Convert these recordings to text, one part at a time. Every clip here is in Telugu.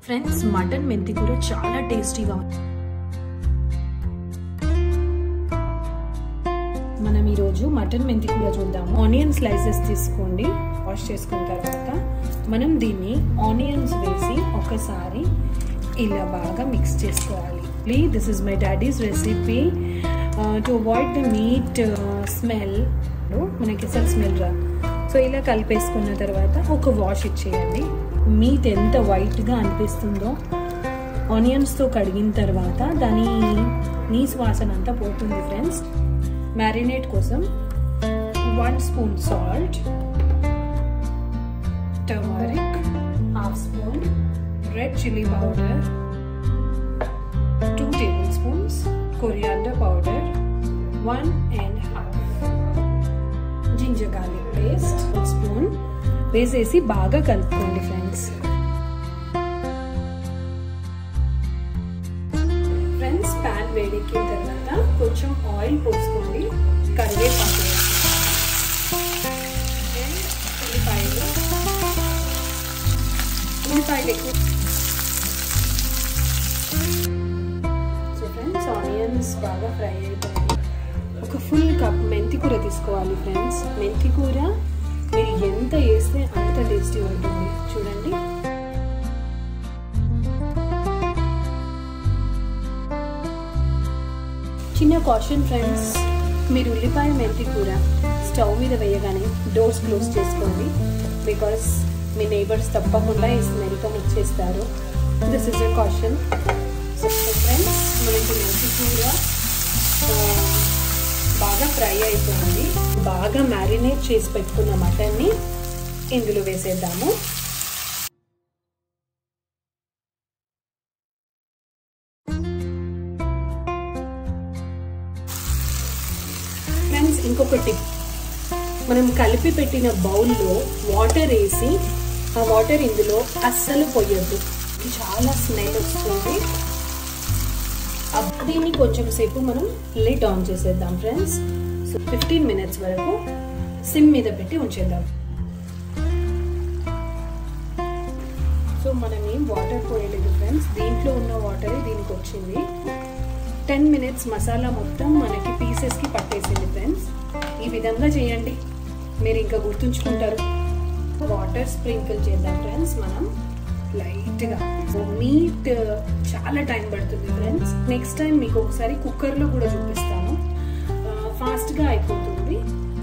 ఫ్రెండ్స్ మటన్ మెంతి కూర చాలా టేస్టీగా ఉంది. మనం ఈరోజు మటన్ మెంతి కూర చూద్దాం. ఆనియన్ స్లైసెస్ తీసుకోండి. వాష్ చేసుకున్న తర్వాత మనం దీన్ని ఆనియన్స్ వేసి ఒకసారి ఇలా బాగా మిక్స్ చేసుకోవాలి. This is my daddy's recipe to avoid the meat smell. మనకి అసలు స్మెల్ రాదు. సో ఇలా కలిపేసుకున్న తర్వాత ఒక వాష్ ఇచ్చేయండి. మీట్ ఎంత వైట్గా అనిపిస్తుందో ఆనియన్స్తో కడిగిన తర్వాత దాని నీసు వాసన అంతా పోతుంది. ఫ్రెండ్స్ మ్యారినేట్ కోసం 1 spoon salt, turmeric, 1/2 spoon red chilli powder, 2 table spoons coriander powder, 1.5 ginger garlic paste, 1 spoon వేసేసి బాగా కలుపుకోండి. ఫ్రెండ్స్ ప్యాన్ వేడెక్కిన తర్వాత కొంచెం ఆయిల్ పోసుకోండి. కరివేపాకు ఉల్లిపాయలు ఎక్కువ. సో ఫ్రెండ్స్ ఆనియన్స్ బాగా ఫ్రై అయిపోయింది. ఒక ఫుల్ కప్ మెంతి కూర తీసుకోవాలి. ఫ్రెండ్స్ మెంతి కూర మీరు ఎంత వేస్తే అంత టేస్టీ ఉంటుంది. చూడండి చిన్న కాషన్ ఫ్రెండ్స్, మీరు ఉల్లిపాయ మెంతి కూర స్టవ్ మీద వేయగానే డోర్స్ క్లోజ్ చేసుకోండి. బికాస్ మీ నైబర్స్ తప్పకుండా ఈ స్మెల్తో వచ్చేస్తారు. This is a caution. So friends మనకి మెంతి కూర బాగా ఫ్రై అయిపోయింది. బాగా మ్యారినేట్ చేసి పెట్టుకున్న మటన్ని ఇందులో వేసేద్దాము. ఫ్రెండ్స్ ఇంకొక టిప్, మనం కలిపి పెట్టిన బౌల్లో వాటర్ వేసి ఆ వాటర్ ఇందులో అస్సలు పోయొద్దు. చాలా స్మెల్ వస్తుంది. దీన్ని కొంచెం సేపు మనం లిడ్ ఆన్ చేసేద్దాం. ఫ్రెండ్స్ సో 15 మినిట్స్ వరకు సిమ్ మీద పెట్టి ఉంచేద్దాం. సో మనం ఏం వాటర్ పోయలేదు ఫ్రెండ్స్, దీంట్లో ఉన్న వాటరే దీనికి వచ్చింది. 10 మినిట్స్ మసాలా మొత్తం మనకి పీసెస్కి పట్టేసింది. ఫ్రెండ్స్ ఈ విధంగా చేయండి, మీరు ఇంకా గుర్తుంచుకుంటారు. వాటర్ స్ప్రింకిల్ చేద్దాం ఫ్రెండ్స్ మనం లైట్గా. మీట్ చాలా టైం పడుతుంది ఫ్రెండ్స్. నెక్స్ట్ టైం మీకు ఒకసారి కుక్కర్లో కూడా చూపిస్తాను. ఫాస్ట్గా అయిపోతుంది.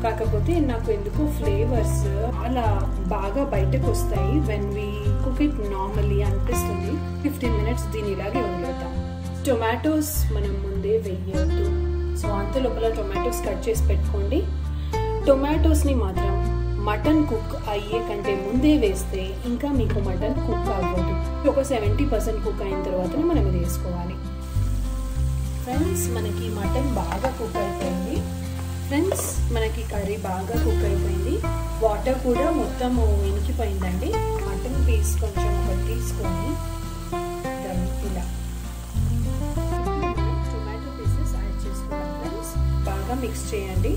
కాకపోతే నాకు ఎందుకో ఫ్లేవర్స్ అలా బాగా బయటకు వస్తాయి when we cook it normally అనిపిస్తుంది. 15 మినిట్స్ దీని ఇలాగే వదిలేద్దాం. టొమాటోస్ మనం ముందే వేయద్దు. సో అంత లోపల టొమాటోస్ కట్ చేసి పెట్టుకోండి. టొమాటోస్ని మాత్రం మటన్ కుక్ అయ్యే కంటే ముందే వేస్తే ఇంకా మీకు మటన్ కుక్ అవ్వదు. ఒక 70% కుక్ అయిన తర్వాతనే మనం ఇది వేసుకోవాలి. ఫ్రెండ్స్ మనకి మటన్ బాగా కుక్ అయిపోయింది. ఫ్రెండ్స్ మనకి కర్రీ బాగా కుక్ అయిపోయింది. వాటర్ కూడా మొత్తం ఇనికిపోయిందండి. మటన్ పీస్ కొంచెం ఒకటి తీసుకొని ఇలా టొమాటో పీసెస్ యాడ్ చేసుకోవాలి. ఫ్రెండ్స్ బాగా మిక్స్ చేయండి.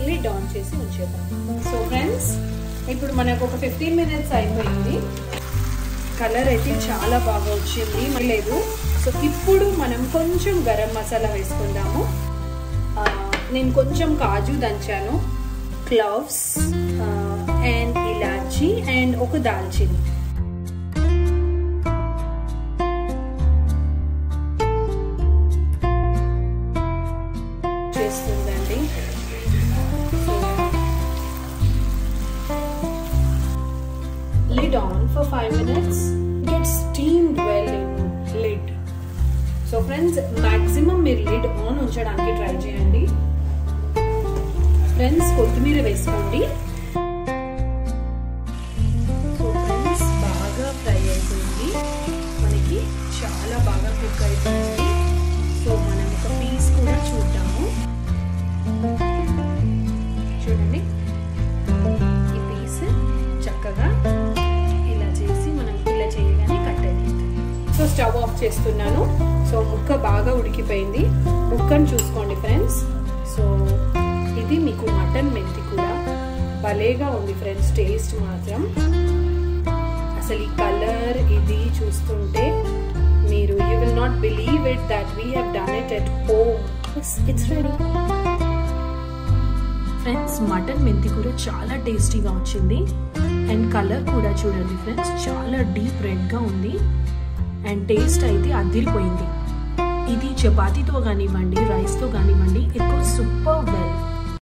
లిడ్ ఆన్ చేసి ఉంచేద్దాం. సో ఫ్రెండ్స్ ఇప్పుడు మనకు ఒక 15 మినిట్స్ అయిపోయింది. కలర్ అయితే చాలా బాగా వచ్చింది, లేదు. సో ఇప్పుడు మనం కొంచెం గరం మసాలా వేసుకుందాము. నేను కొంచెం కాజు దంచాను, క్లవ్స్ అండ్ ఇలాచి అండ్ ఒక దాల్చిని. చేస్తుందండి. Lid on for 5 minutes. Get steamed well in lid. So friends, maximum మీరు lid on ఉంచడానికి ట్రై చేయండి. ఫ్రెండ్స్ కొత్తిమీర వేసుకోండి. సో ఫ్రెండ్స్ బాగా ఫ్రై అయిపోయింది. మనకి చాలా బాగా కుక్ అయిపోయింది. సో మనం ఒక పీస్ కూడా చూద్దాము. చూడండి ఈ పీస్ చక్కగా సో స్టవ్ ఆఫ్ చేస్తున్నాను. సో ముక్క బాగా ఉడికిపోయింది. ముక్కను చూసుకోండి ఫ్రెండ్స్. సో ఇది మీకు మటన్ మెంతి కూర భలేగా ఉంది ఫ్రెండ్స్. టేస్ట్ మాత్రం అసలు ఈ కలర్ ఇది చూస్తుంటే మీరు you will not believe it that we have done it at home. It's ready friends. Mutton మెంతి కూర చాలా టేస్టీగా వచ్చింది అండ్ కలర్ కూడా చూడండి ఫ్రెండ్స్, చాలా డీప్ రెడ్గా ఉంది అండ్ టేస్ట్ అయితే అదిరిపోయింది. ఇది చపాతీతో కానివ్వండి, రైస్తో కానివ్వండి, ఇట్ వాజ్ సూపర్ వెల్.